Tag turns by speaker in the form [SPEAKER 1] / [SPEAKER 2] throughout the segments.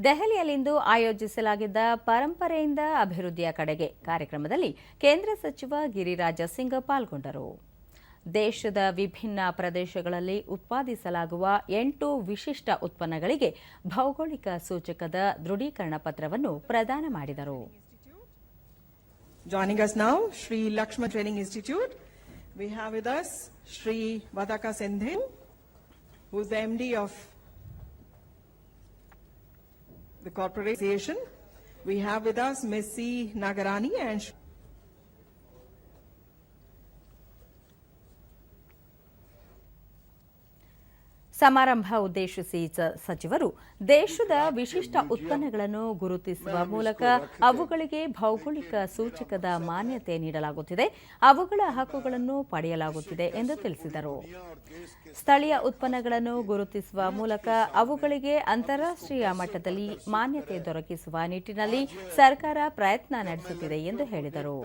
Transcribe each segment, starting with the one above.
[SPEAKER 1] ದೆಹಲಿಯಲ್ಲಿಂದು ಆಯೋಜಿಸಲಾಗಿದ್ದ ಪರಂಪರೆಯಿಂದ ಅಭಿವೃದ್ಧಿಯ ಕಡೆಗೆ ಕಾರ್ಯಕ್ರಮದಲ್ಲಿ ಕೇಂದ್ರ ಸಚಿವ ಗಿರಿರಾಜ ಸಿಂಗ್ ಪಾಲ್ಗೊಂಡರು. ದೇಶದ ವಿಭಿನ್ನ ಪ್ರದೇಶಗಳಲ್ಲಿ ಉತ್ಪಾದಿಸಲಾಗುವ 8 ವಿಶಿಷ್ಟ ಉತ್ಪನ್ನಗಳಿಗೆ ಭೌಗೋಳಿಕ ಸೂಚಕದ ದೃಢೀಕರಣ ಪತ್ರವನ್ನು ಪ್ರದಾನ ಮಾಡಿದರು.
[SPEAKER 2] Joining us now, Sri Lakshma Training Institute. We have with us Sri Vadaka Sendhe, who is the MD of the corporation. We have with us Ms. C. Nagarani and
[SPEAKER 1] ಸಮಾರಂಭ ಉದ್ದೇಶಿಸಿ ಸಚಿವರು ದೇಶದ ವಿಶಿಷ್ಟ ಉತ್ಪನ್ನಗಳನ್ನು ಗುರುತಿಸುವ ಮೂಲಕ ಅವುಗಳಿಗೆ ಭೌಗೋಳಿಕ ಸೂಚಕದ ಮಾನ್ಯತೆ ನೀಡಲಾಗುತ್ತಿದೆ, ಅವುಗಳ ಹಕ್ಕುಗಳನ್ನು ಪಡೆಯಲಾಗುತ್ತಿದೆ ಎಂದು ತಿಳಿಸಿದರು. ಸ್ಥಳೀಯ ಉತ್ಪನ್ನಗಳನ್ನು ಗುರುತಿಸುವ ಮೂಲಕ ಅವುಗಳಿಗೆ ಅಂತಾರಾಷ್ಟ್ರೀಯ ಮಟ್ಟದಲ್ಲಿ ಮಾನ್ಯತೆ ದೊರಕಿಸುವ ನಿಟ್ಟಿನಲ್ಲಿ ಸರ್ಕಾರ ಪ್ರಯತ್ನ ನಡೆಸುತ್ತಿದೆ ಎಂದು ಹೇಳಿದರು.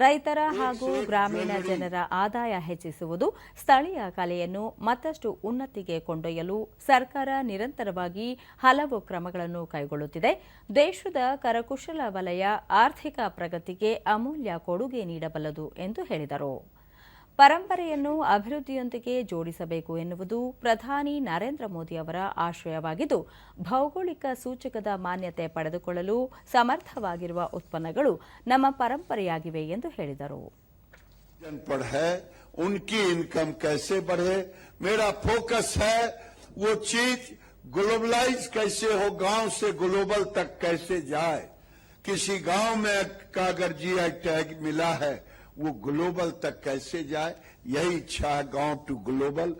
[SPEAKER 1] ರೈತರ ಹಾಗೂ ಗ್ರಾಮೀಣ ಜನರ ಆದಾಯ ಹೆಚ್ಚಿಸುವುದು, ಸ್ಥಳೀಯ ಕಲೆಯನ್ನು ಮತ್ತಷ್ಟು ಉನ್ನತಿಗೆ ಕೊಂಡೊಯ್ಯಲು ಸರ್ಕಾರ ನಿರಂತರವಾಗಿ ಹಲವು ಕ್ರಮಗಳನ್ನು ಕೈಗೊಳ್ಳುತ್ತಿದೆ. ದೇಶದ ಕರಕುಶಲ ವಲಯ ಆರ್ಥಿಕ ಪ್ರಗತಿಗೆ ಅಮೂಲ್ಯ ಕೊಡುಗೆ ನೀಡಬಲ್ಲದು ಎಂದು ಹೇಳಿದರು. ಪರಂಪರೆಯನ್ನು ಅಭಿವೃದ್ಧಿಯೊಂದಿಗೆ ಜೋಡಿಸಬೇಕು ಎನ್ನುವುದು ಪ್ರಧಾನಿ ನರೇಂದ್ರ ಮೋದಿ ಅವರ ಆಶಯವಾಗಿದ್ದು, ಭೌಗೋಳಿಕ ಸೂಚಕದ ಮಾನ್ಯತೆ ಪಡೆದುಕೊಳ್ಳಲು ಸಮರ್ಥವಾಗಿರುವ ಉತ್ಪನ್ನಗಳು ನಮ್ಮ ಪರಂಪರೆಯಾಗಿವೆ ಎಂದು ಹೇಳಿದರು.
[SPEAKER 3] जनपद है उनकी इनकम कैसे बढ़े, मेरा फोकस है वो चीज ग्लोबलाइज कैसे हो, गांव से ग्लोबल तक कैसे जाए. किसी गांव में का अगर जीआई टैग मिला है वो ग्लोबल तक कैसे जाए, यही इच्छा है. गांव टू ग्लोबल